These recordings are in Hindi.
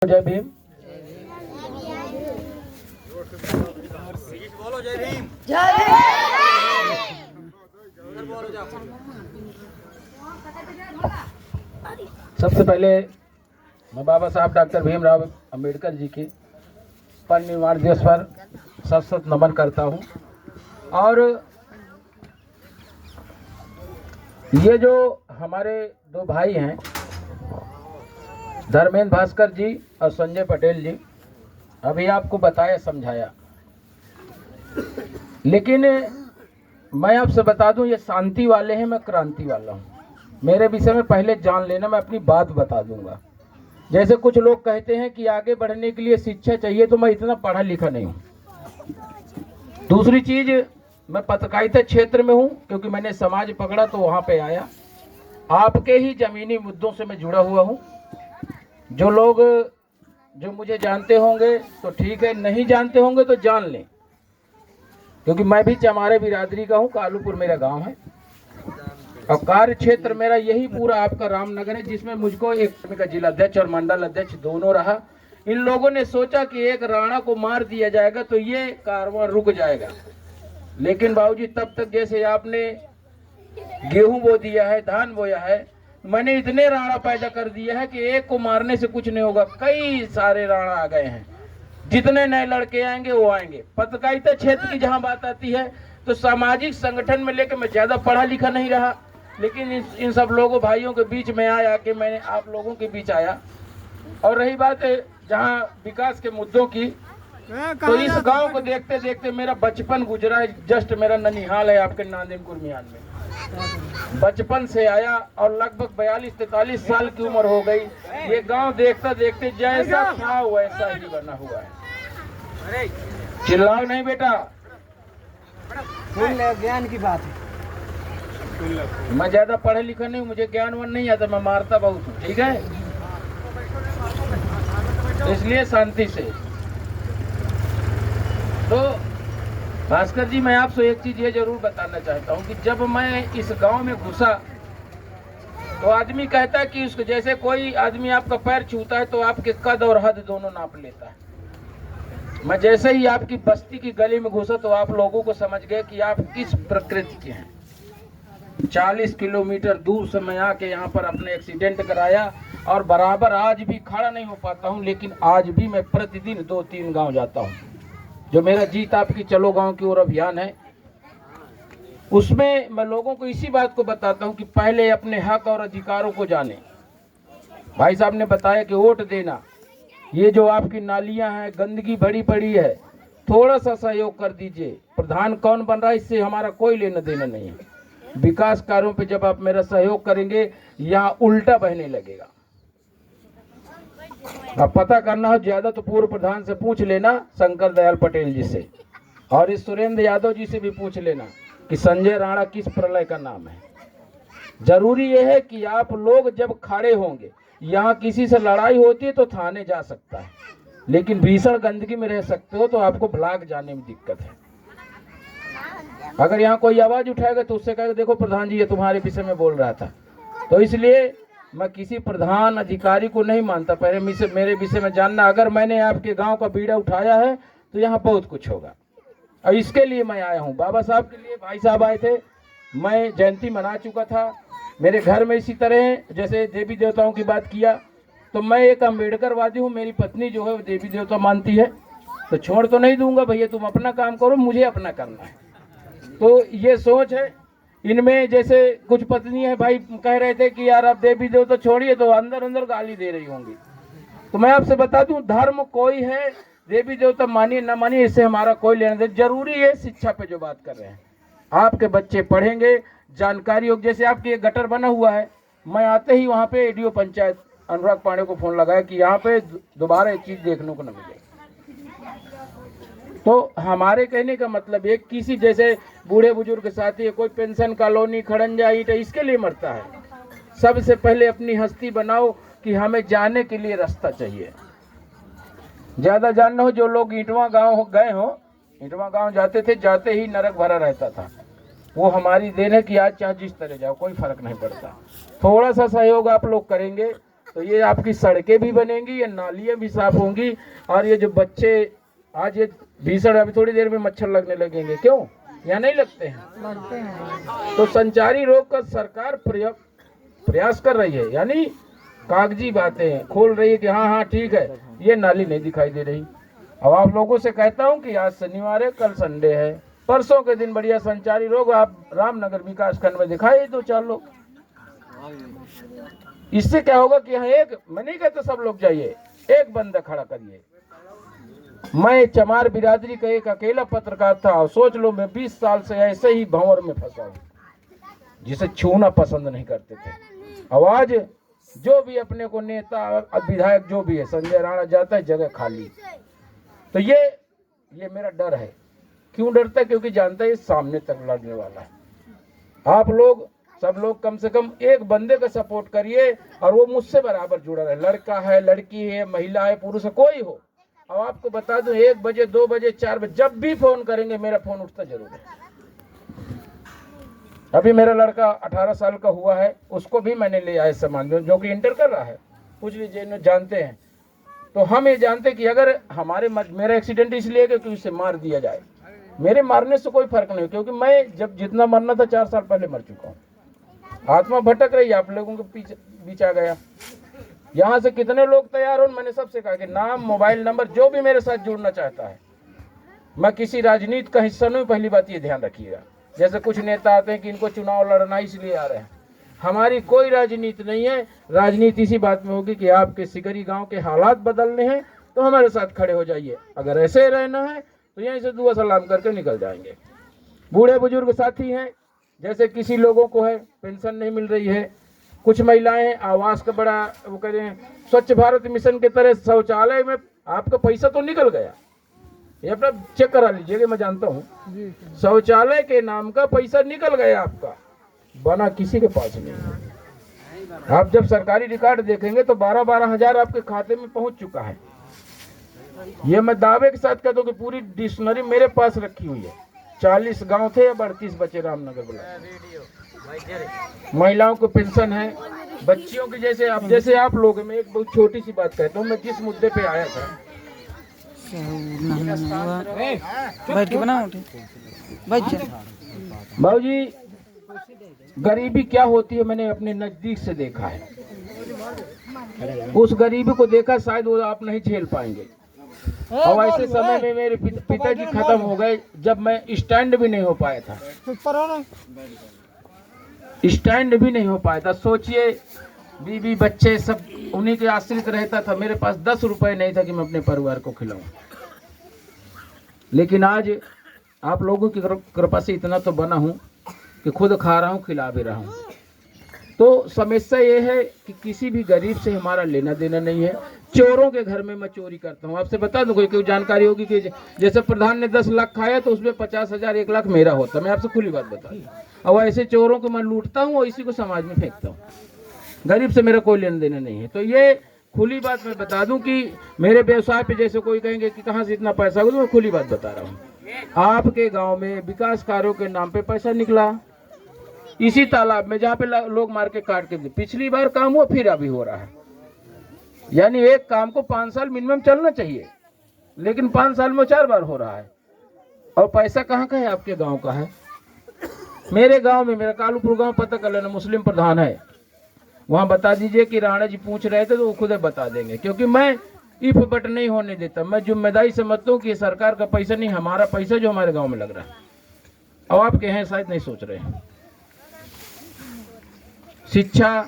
जय भीम। बोलो जय भीम। सबसे पहले मैं बाबा साहब डॉक्टर भीमराव अंबेडकर जी के परिनिर्वाण दिवस पर सत सत नमन करता हूँ। और ये जो हमारे दो भाई हैं धर्मेंद्र भास्कर जी और संजय पटेल जी, अभी आपको बताया समझाया, लेकिन मैं आपसे बता दूं ये शांति वाले हैं, मैं क्रांति वाला हूं। मेरे विषय में पहले जान लेना, मैं अपनी बात बता दूंगा। जैसे कुछ लोग कहते हैं कि आगे बढ़ने के लिए शिक्षा चाहिए, तो मैं इतना पढ़ा लिखा नहीं हूं। दूसरी चीज, मैं पत्रकारिता क्षेत्र में हूं, क्योंकि मैंने समाज पकड़ा तो वहां पे आया। आपके ही जमीनी मुद्दों से मैं जुड़ा हुआ हूं। जो लोग जो मुझे जानते होंगे तो ठीक है, नहीं जानते होंगे तो जान लें, क्योंकि मैं भी चमारे बिरादरी का हूं। कालूपुर मेरा गांव है और कार्य क्षेत्र मेरा यही पूरा आपका रामनगर है, जिसमें मुझको एक का जिला अध्यक्ष और मंडल अध्यक्ष दोनों रहा। इन लोगों ने सोचा कि एक राणा को मार दिया जाएगा तो ये कारवां रुक जाएगा, लेकिन बाबूजी तब तक जैसे आपने गेहूं बो दिया है, धान बोया है, मैंने इतने राणा पैदा कर दिया है कि एक को मारने से कुछ नहीं होगा। कई सारे राणा आ गए हैं, जितने नए लड़के आएंगे वो आएंगे। पत्रकारिता क्षेत्र की जहां बात आती है तो सामाजिक संगठन में लेकर मैं ज्यादा पढ़ा लिखा नहीं रहा, लेकिन इन सब लोगों भाइयों के बीच में आया कि मैंने आप लोगों के बीच आया। और रही बात जहां विकास के मुद्दों की, तो इस गांव को देखते देखते मेरा बचपन गुजरा है। जस्ट मेरा ननिहाल है आपके नांदेड़ कुर्मियान में, बचपन से आया और लगभग 42-43 साल की उम्र हो गई। ये गांव देखते देखते जैसा था वैसा ही बना हुआ है। चिल्लाओ नहीं बेटा, ज्ञान की बात है। मैं ज्यादा पढ़े लिखा नहीं, मुझे ज्ञानवान नहीं आता, मैं मारता बहुत हूँ, ठीक है, इसलिए शांति से। तो भास्कर जी, मैं आपसे एक चीज ये जरूर बताना चाहता हूँ कि जब मैं इस गांव में घुसा तो आदमी कहता है कि उसको, जैसे कोई आदमी आपका पैर छूता है तो आपके कद और हद दोनों नाप लेता है। मैं जैसे ही आपकी बस्ती की गली में घुसा तो आप लोगों को समझ गए कि आप किस प्रकृति के हैं। 40 किलोमीटर दूर से मैं आके यहाँ पर अपने एक्सीडेंट कराया और बराबर आज भी खड़ा नहीं हो पाता हूँ, लेकिन आज भी मैं प्रतिदिन 2-3 गाँव जाता हूँ। जो मेरा जीत आपकी चलो गांव की ओर अभियान है, उसमें मैं लोगों को इसी बात को बताता हूं कि पहले अपने हक और अधिकारों को जाने। भाई साहब ने बताया कि वोट देना, ये जो आपकी नालियां हैं, गंदगी भरी पड़ी है, थोड़ा सा सहयोग कर दीजिए। प्रधान कौन बन रहा है इससे हमारा कोई लेना देना नहीं है। विकास कार्यों पे जब आप मेरा सहयोग करेंगे, यहाँ उल्टा बहने लगेगा। अब पता करना हो ज्यादा तो पूर्व प्रधान से पूछ लेना, शंकर दयाल पटेल जी से, और इस सुरेंद्र यादव जी से भी पूछ लेना कि संजय राणा किस प्रलय का नाम है। जरूरी यह है कि आप लोग जब खड़े होंगे, यहाँ किसी से लड़ाई होती है तो थाने जा सकता है, लेकिन भीषण गंदगी में रह सकते हो तो आपको ब्लॉक जाने में दिक्कत है। अगर यहाँ कोई आवाज उठाएगा तो उससे कहेगा देखो प्रधान जी ये तुम्हारे विषय में बोल रहा था। तो इसलिए मैं किसी प्रधान अधिकारी को नहीं मानता, पहले मेरे विषय में जानना। अगर मैंने आपके गांव का बीड़ा उठाया है तो यहाँ बहुत कुछ होगा, और इसके लिए मैं आया हूँ। बाबा साहब के लिए भाई साहब आए थे, मैं जयंती मना चुका था। मेरे घर में इसी तरह जैसे देवी देवताओं की बात किया, तो मैं एक अम्बेडकरवादी हूँ। मेरी पत्नी जो है वो देवी देवता मानती है, तो छोड़ तो नहीं दूंगा भैया, तुम अपना काम करो, मुझे अपना करना है। तो ये सोच है इनमें। जैसे कुछ पत्नी है भाई कह रहे थे कि यार आप देवी देवता छोड़िए, तो अंदर अंदर गाली दे रही होंगी। तो मैं आपसे बता दूं, धर्म कोई है, देवी देवता मानिए ना मानिए, इससे हमारा कोई लेना देना। जरूरी है शिक्षा पे जो बात कर रहे हैं, आपके बच्चे पढ़ेंगे, जानकारी हो। जैसे आपके एक गटर बना हुआ है, मैं आते ही वहाँ पे एडीओ पंचायत अनुराग पांडे को फोन लगाया कि यहाँ पे दोबारा एक चीज देखने को न मिले। तो हमारे कहने का मतलब एक किसी जैसे बूढ़े बुजुर्ग के साथ ही कोई पेंशन कॉलोनी खड़ंजा ईंट इसके लिए मरता है। सबसे पहले अपनी हस्ती बनाओ कि हमें जाने के लिए रास्ता चाहिए। ज्यादा जानना हो, जो लोग ईंटवा गांव गए हो, ईंटवा गांव जाते थे, जाते ही नरक भरा रहता था। वो हमारी देन है कि आज चाहे जिस तरह जाओ कोई फर्क नहीं पड़ता। थोड़ा सा सहयोग आप लोग करेंगे तो ये आपकी सड़कें भी बनेंगी, ये नालियाँ भी साफ होंगी, और ये जो बच्चे आज ये भीषण, अभी थोड़ी देर में मच्छर लगने लगेंगे, क्यों? या नहीं लगते हैं? लगते हैं। तो संचारी रोग का सरकार प्रयास कर रही है, यानी कागजी बातें खोल रही है कि हाँ हाँ ठीक है, ये नाली नहीं दिखाई दे रही। अब आप लोगों से कहता हूँ कि आज शनिवार है, कल संडे है, परसों के दिन बढ़िया संचारी रोग आप रामनगर विकास खंड में दिखाई 2-4 लोग। इससे क्या होगा कि यहाँ एक, मैं नहीं कहता सब लोग जाइए, एक बंदा खड़ा करिए। मैं चमार बिरादरी का एक अकेला पत्रकार था, और सोच लो मैं 20 साल से ऐसे ही भंवर में फंसा हूँ, जिसे छूना पसंद नहीं करते थे। आवाज जो भी अपने को नेता विधायक जो भी है, संजय राणा जाता है, जगह खाली। तो ये मेरा डर है। क्यों डरता है? क्योंकि जानता है ये सामने तक लड़ने वाला है। आप लोग सब लोग कम से कम एक बंदे का सपोर्ट करिए, और वो मुझसे बराबर जुड़ा रहे, लड़का है, लड़की है, महिला है, पुरुष है, कोई हो। अब आपको बता दूं, 1 बजे, 2 बजे, 4 बजे जब भी फोन करेंगे, मेरा फोन उठता जरूर है। अभी मेरा लड़का 18 साल का हुआ है, उसको भी मैंने ले आया सामान, जो कि इंटर कर रहा है। पूछ लीजिए, जानते हैं। तो हम ये जानते कि अगर मेरा एक्सीडेंट इसलिए कि उसे मार दिया जाए, मेरे मारने से कोई फर्क नहीं, क्योंकि मैं जब जितना मरना था 4 साल पहले मर चुका हूँ। आत्मा भटक रही, आप लोगों के पीछे बीच आ गया। यहाँ से कितने लोग तैयार हो? मैंने सबसे कहा कि नाम, मोबाइल नंबर, जो भी मेरे साथ जुड़ना चाहता है। मैं किसी राजनीति का हिस्सा नहीं, पहली बात ये ध्यान रखिएगा। जैसे कुछ नेता आते हैं कि इनको चुनाव लड़ना इसलिए आ रहे हैं, हमारी कोई राजनीति नहीं है। राजनीति इसी बात में होगी कि आपके सिकरी गांव के हालात बदलने हैं तो हमारे साथ खड़े हो जाइए, अगर ऐसे रहना है तो यहीं से दुआ सलाम करके निकल जाएंगे। बूढ़े बुजुर्ग साथी हैं, जैसे किसी लोगों को है पेंशन नहीं मिल रही है, कुछ महिलाएं हैं आवास का बड़ा वो करें, स्वच्छ भारत मिशन के तरह शौचालय में आपका पैसा तो निकल गया, ये अपना चेक करा लीजिएगा, मैं जानता हूँ शौचालय के नाम का पैसा निकल गया आपका, बना किसी के पास नहीं। आप जब सरकारी रिकॉर्ड देखेंगे तो 12-12 हजार आपके खाते में पहुंच चुका है। ये मैं दावे के साथ कहता हूँ कि पूरी डिक्शनरी मेरे पास रखी हुई है। 40 गांव थे या 38 बचे रामनगर ब्लॉक। महिलाओं को पेंशन है, बच्चियों की जैसे आप लोग हैं। मैं एक बहुत छोटी सी बात कहता हूँ, मैं जिस मुद्दे पे आया था, बाबू जी गरीबी क्या होती है मैंने अपने नजदीक से देखा है। उस गरीबी को देखा, शायद वो आप नहीं झेल पाएंगे। और ऐसे समय में मेरे पिताजी खत्म हो गए जब मैं स्टैंड भी नहीं हो पाया था, स्टैंड भी नहीं हो पाया था। सोचिए, बीवी बच्चे सब उन्हीं के आश्रित रहता था। मेरे पास 10 रुपए नहीं था कि मैं अपने परिवार को खिलाऊं। लेकिन आज आप लोगों की कृपा से इतना तो बना हूं कि खुद खा रहा हूं, खिला भी रहा हूं। तो समस्या ये है कि किसी भी गरीब से हमारा लेना देना नहीं है। चोरों के घर में मैं चोरी करता हूं। आपसे बता दूं, कोई जानकारी होगी कि जैसे प्रधान ने 10 लाख खाया तो उसमें 50,000 1 लाख मेरा होता। मैं आपसे खुली बात बता दूं। और ऐसे चोरों को मैं लूटता हूं और इसी को समाज में फेंकता हूं। गरीब से मेरा कोई लेना देना नहीं है। तो ये खुली बात मैं बता दूं कि मेरे व्यवसाय पे जैसे कोई कहेंगे कि कहाँ से इतना पैसा होगा, तो मैं खुली बात बता रहा हूँ। आपके गाँव में विकास कार्यों के नाम पे पैसा निकला, इसी तालाब में जहाँ पे लोग मार के काट के दे। पिछली बार काम हुआ, फिर अभी हो रहा है। यानी एक काम को 5 साल मिनिमम चलना चाहिए, लेकिन 5 साल में 4 बार हो रहा है। और पैसा कहाँ का है? आपके गांव का है। मेरे गांव में, मेरा कालूपुर गांव पता कर लेना, मुस्लिम प्रधान है, वहां बता दीजिए कि राणा जी पूछ रहे थे तो वो खुद बता देंगे। क्योंकि मैं इफ बट नहीं होने देता। मैं जिम्मेदारी समझता हूँ कि सरकार का पैसा नहीं, हमारा पैसा जो हमारे गाँव में लग रहा है। और आपके हैं शायद नहीं सोच रहे हैं। शिक्षा,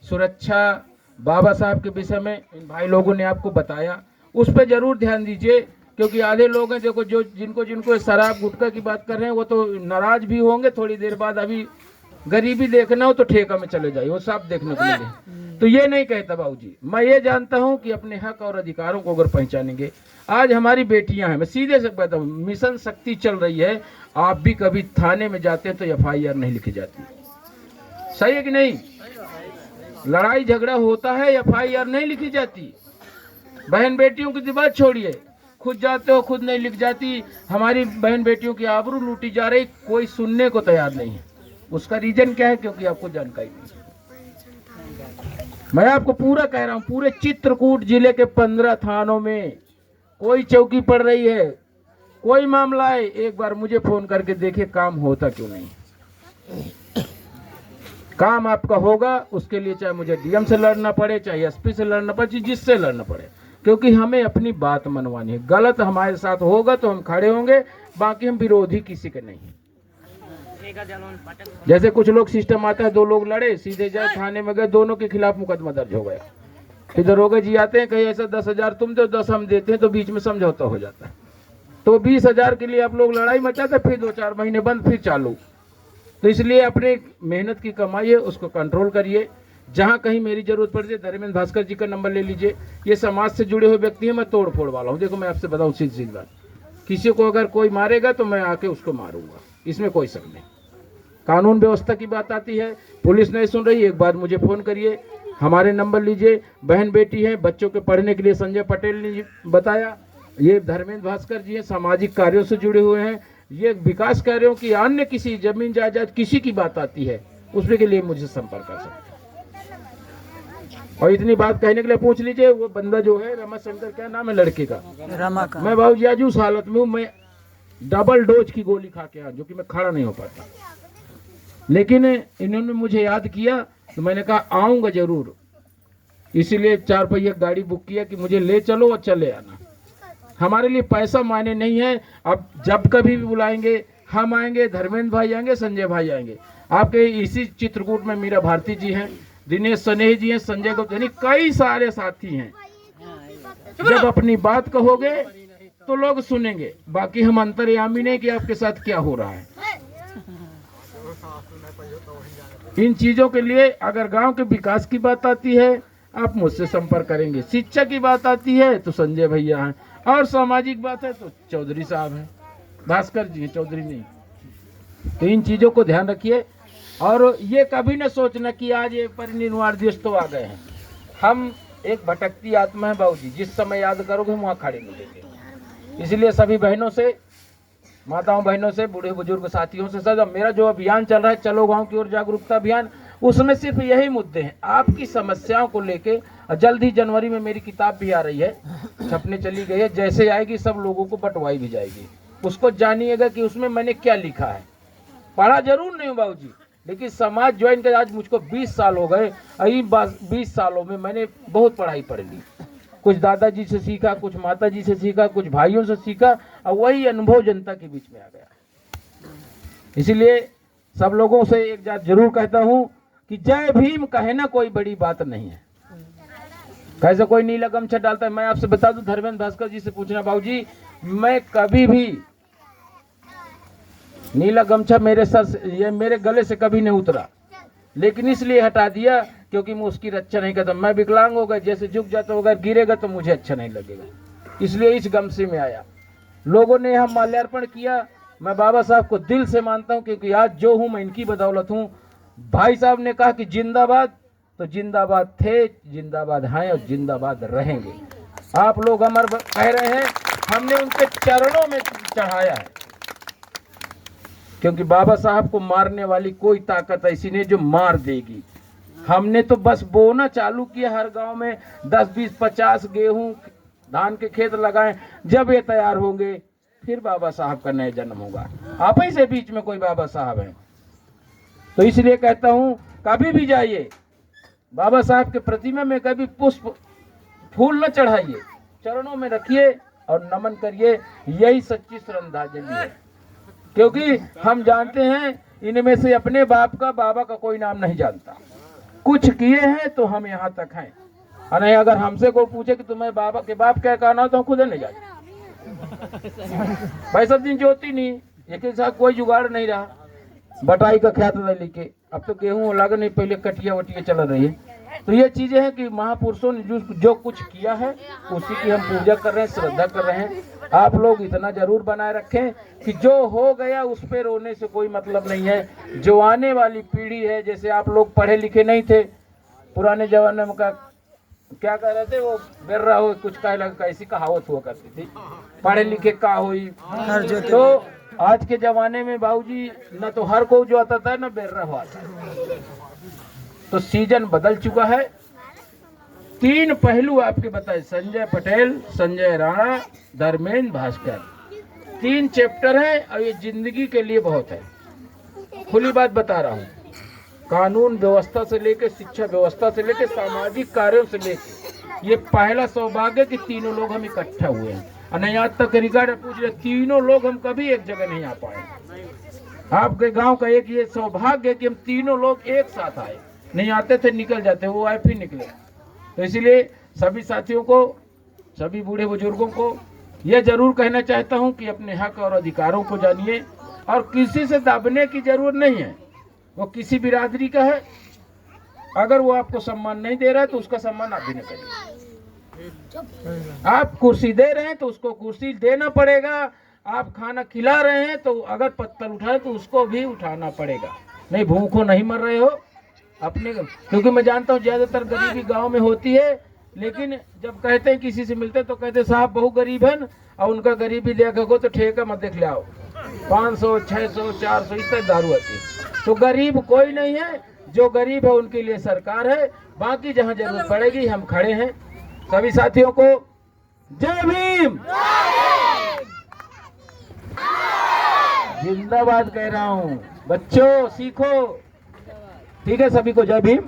सुरक्षा, बाबा साहब के विषय में इन भाई लोगों ने आपको बताया, उस पर जरूर ध्यान दीजिए। क्योंकि आधे लोग हैं देखो, जो जिनको शराब गुटखा की बात कर रहे हैं, वो तो नाराज भी होंगे थोड़ी देर बाद। अभी गरीबी देखना हो तो ठेका में चले जाइए, वो साफ देखने को मिले। तो ये नहीं कहता बाबूजी, मैं ये जानता हूँ कि अपने हक और अधिकारों को अगर पहचानेंगे। आज हमारी बेटियां हैं, मैं सीधे से कहता हूँ, मिशन शक्ति चल रही है। आप भी कभी थाने में जाते हैं तो FIR नहीं लिखी जाती, सही है कि नहीं? लड़ाई झगड़ा होता है, FIR नहीं लिखी जाती। बहन बेटियों की बात छोड़िए, खुद जाते हो खुद नहीं लिख जाती। हमारी बहन बेटियों की आबरू लूटी जा रही, कोई सुनने को तैयार नहीं है। उसका रीजन क्या है? क्योंकि आपको जानकारी नहीं है। मैं आपको पूरा कह रहा हूँ, पूरे चित्रकूट जिले के 15 थानों में कोई चौकी पड़ रही है, कोई मामला है, एक बार मुझे फोन करके देखिए काम होता क्यों नहीं। काम आपका होगा, उसके लिए चाहे मुझे डीएम से लड़ना पड़े, चाहे एसपी से लड़ना पड़े, जिससे लड़ना पड़े, क्योंकि हमें अपनी बात मनवानी है। गलत हमारे साथ होगा तो हम खड़े होंगे, बाकी हम विरोधी किसी के नहीं। जैसे कुछ लोग सिस्टम आता है, 2 लोग लड़े, सीधे जाए थाने में गए, दोनों के खिलाफ मुकदमा दर्ज हो गया। फिर दरोगा जी आते हैं, कहीं ऐसा 10,000 तुम दो 10 हम देते हैं, तो बीच में समझौता हो जाता है। तो 20,000 के लिए आप लोग लड़ाई मचाते, फिर 2-4 महीने बंद, फिर चालू। तो इसलिए अपने मेहनत की कमाई है, उसको कंट्रोल करिए। जहाँ कहीं मेरी जरूरत पड़ती है, धर्मेंद्र भास्कर जी का नंबर ले लीजिए। ये समाज से जुड़े हुए व्यक्ति हैं, मैं तोड़ फोड़ वाला हूँ। देखो मैं आपसे बताऊँ सीधी बात, किसी को अगर कोई मारेगा तो मैं आके उसको मारूंगा, इसमें कोई शक नहीं। कानून व्यवस्था की बात आती है, पुलिस नहीं सुन रही, एक बार मुझे फोन करिए, हमारे नंबर लीजिए। बहन बेटी है, बच्चों के पढ़ने के लिए संजय पटेल ने बताया, ये धर्मेंद्र भास्कर जी हैं, सामाजिक कार्यों से जुड़े हुए हैं। ये विकास कार्यों की, अन्य किसी जमीन जायदाद किसी की बात आती है, उसके लिए मुझे संपर्क कर सकते हैं। और इतनी बात कहने के लिए पूछ लीजिए, वो बंदा जो है रमा शंकर, क्या नाम है लड़के का, रमा का, मैं बाबूजी आज उस हालत में हूँ, मैं डबल डोज की गोली खा के आ, जो कि मैं खड़ा नहीं हो पाता। लेकिन इन्होंने मुझे याद किया तो मैंने कहा आऊंगा जरूर, इसीलिए 4 पहिया गाड़ी बुक किया कि मुझे ले चलो और चले आना। हमारे लिए पैसा मायने नहीं है, अब जब कभी भी बुलाएंगे हम आएंगे, धर्मेंद्र भाई आएंगे, संजय भाई आएंगे। आपके इसी चित्रकूट में मीरा भारती जी हैं, दिनेश सनेही जी हैं, संजय गुप्ता, यानी कई सारे साथी हैं। जब अपनी बात कहोगे तो लोग सुनेंगे, बाकी हम अंतर्यामी नहीं कि आपके साथ क्या हो रहा है। इन चीजों के लिए अगर गांव के विकास की बात आती है, आप मुझसे संपर्क करेंगे। शिक्षा की बात आती है तो संजय भैया हैं, और सामाजिक बात है तो चौधरी साहब हैं, भास्कर जी हैं, चौधरी नहीं। तो इन चीजों को ध्यान रखिए, और ये कभी न सोचना कि आज ये परिनिर्वाण दिवस तो आ गए हैं। हम एक भटकती आत्मा है बाबूजी, जिस समय याद करोगे हम वहाँ खड़े मिलेंगे। इसलिए सभी बहनों से, माताओं बहनों से, बूढ़े बुजुर्ग साथियों से, सर मेरा जो अभियान चल रहा है, चलो गांव की ओर जागरूकता अभियान, उसमें सिर्फ यही मुद्दे हैं आपकी समस्याओं को लेके। जल्द ही जनवरी में मेरी किताब भी आ रही है, छपने चली गई है, जैसे आएगी सब लोगों को बंटवाई भी जाएगी। उसको जानिएगा कि उसमें मैंने क्या लिखा है। पढ़ा जरूर नहीं हूँ बाबूजी, लेकिन समाज ज्वाइन कर आज मुझको 20 साल हो गए। 20 सालों में मैंने बहुत पढ़ाई पढ़ ली, कुछ दादाजी से सीखा, कुछ माताजी से सीखा, कुछ भाइयों से सीखा, और वही अनुभव जनता के बीच में आ गया। इसीलिए सब लोगों से एक बात जरूर कहता हूं कि जय भीम कहना कोई बड़ी बात नहीं है। कैसे कोई नीला गमछा डालता है, मैं आपसे बता दूं, धर्मेंद्र भास्कर जी से पूछना बाबूजी, मैं कभी भी नीला गमछा मेरे सर से, ये मेरे गले से कभी नहीं उतरा, लेकिन इसलिए हटा दिया क्योंकि मैं उसकी रक्षा नहीं करता। मैं विकलांग हो गया, जैसे झुक जाता होगा, गिरेगा तो मुझे अच्छा नहीं लगेगा, इसलिए इस गमछे में आया। लोगों ने यहाँ माल्यार्पण किया, मैं बाबा साहब को दिल से मानता हूँ, क्योंकि आज जो हूँ मैं इनकी बदौलत हूँ। भाई साहब ने कहा कि जिंदाबाद, तो जिंदाबाद थे, जिंदाबाद हैं और जिंदाबाद रहेंगे। आप लोग अमर कह रहे हैं, हमने उनके चरणों में चढ़ाया है, क्योंकि बाबा साहब को मारने वाली कोई ताकत ऐसी नहीं जो मार देगी। हमने तो बस बोना चालू किया, हर गांव में 10, 20, 50 गेहूं धान के खेत लगाएं। जब ये तैयार होंगे फिर बाबा साहब का नया जन्म होगा। आप ही से बीच में कोई बाबा साहब हैं, तो इसलिए कहता हूं कभी भी जाइए बाबा साहब के प्रतिमा में कभी पुष्प फूल न चढ़ाइए, चरणों में रखिए और नमन करिए, यही सच्ची श्रद्धांजलि है। क्योंकि हम जानते हैं इनमें से अपने बाप का, बाबा का कोई नाम नहीं जानता। कुछ किए हैं तो हम यहाँ तक हैं, और नहीं अगर हमसे कोई पूछे कि तुम्हें बाबा के बाप क्या कहना हो तो हम खुद नहीं जाते। भाई सब दिन ज्योति नहीं, एक साथ कोई जुगाड़ नहीं रहा, बटाई का ख्यात नहीं लिखे, अब तो गेहूं लग नहीं, पहले कटिया वटिया चल रही है। तो ये चीजें हैं कि महापुरुषों ने जो कुछ किया है उसी की हम पूजा कर रहे हैं, श्रद्धा कर रहे हैं। आप लोग इतना जरूर बनाए रखें कि जो हो गया उस पे रोने से कोई मतलब नहीं है। जो आने वाली पीढ़ी है, जैसे आप लोग पढ़े लिखे नहीं थे पुराने जमाने में, का क्या कह रहे थे, वो बेर्रा हो कुछ कह लगा, ऐसी कहावत हुआ करती थी, पढ़े लिखे का हुई। तो आज के जमाने में बाबूजी न तो हर को जो आता था न बेर्रा हुआ था। तो सीजन बदल चुका है, तीन पहलू आपके बताए, संजय पटेल, संजय राणा, धर्मेंद्र भास्कर, 3 चैप्टर है और ये जिंदगी के लिए बहुत है। खुली बात बता रहा हूँ, कानून व्यवस्था से लेकर, शिक्षा व्यवस्था से लेकर, सामाजिक कार्यों से लेकर, ये पहला सौभाग्य कि तीनों लोग हम इकट्ठा हुए हैं। और नहीं आज तक रिकॉर्ड पूछ रहे, तीनों लोग हम कभी एक जगह नहीं आ पाए। आपके गांव का एक ये सौभाग्य कि हम तीनों लोग एक साथ आए, नहीं आते थे निकल जाते, वो आए फिर निकले। तो इसलिए सभी साथियों को, सभी बूढ़े बुजुर्गों को यह जरूर कहना चाहता हूं कि अपने हक और अधिकारों को जानिए, और किसी से दबने की जरूरत नहीं है। वो किसी बिरादरी का है, अगर वो आपको सम्मान नहीं दे रहा है तो उसका सम्मान आप भी नहीं करिए। आप कुर्सी दे रहे हैं तो उसको कुर्सी देना पड़ेगा। आप खाना खिला रहे हैं तो अगर पत्थर उठाए तो उसको भी उठाना पड़ेगा। नहीं भूखों नहीं मर रहे हो अपने, क्योंकि मैं जानता हूँ ज्यादातर गरीबी गांव में होती है, लेकिन जब कहते हैं किसी से मिलते तो कहते साहब बहुत गरीब है, और उनका गरीबी देखोगे तो ठेका मत देख ले आओ, 500 600 400 इस तक दारू आती है। तो गरीब कोई नहीं है, जो गरीब है उनके लिए सरकार है। बाकी जहाँ जरूरत पड़ेगी हम खड़े हैं। सभी साथियों को जय भीम, जिंदाबाद कह रहा हूँ। बच्चों सीखो, ठीक है, सभी को जय भीम।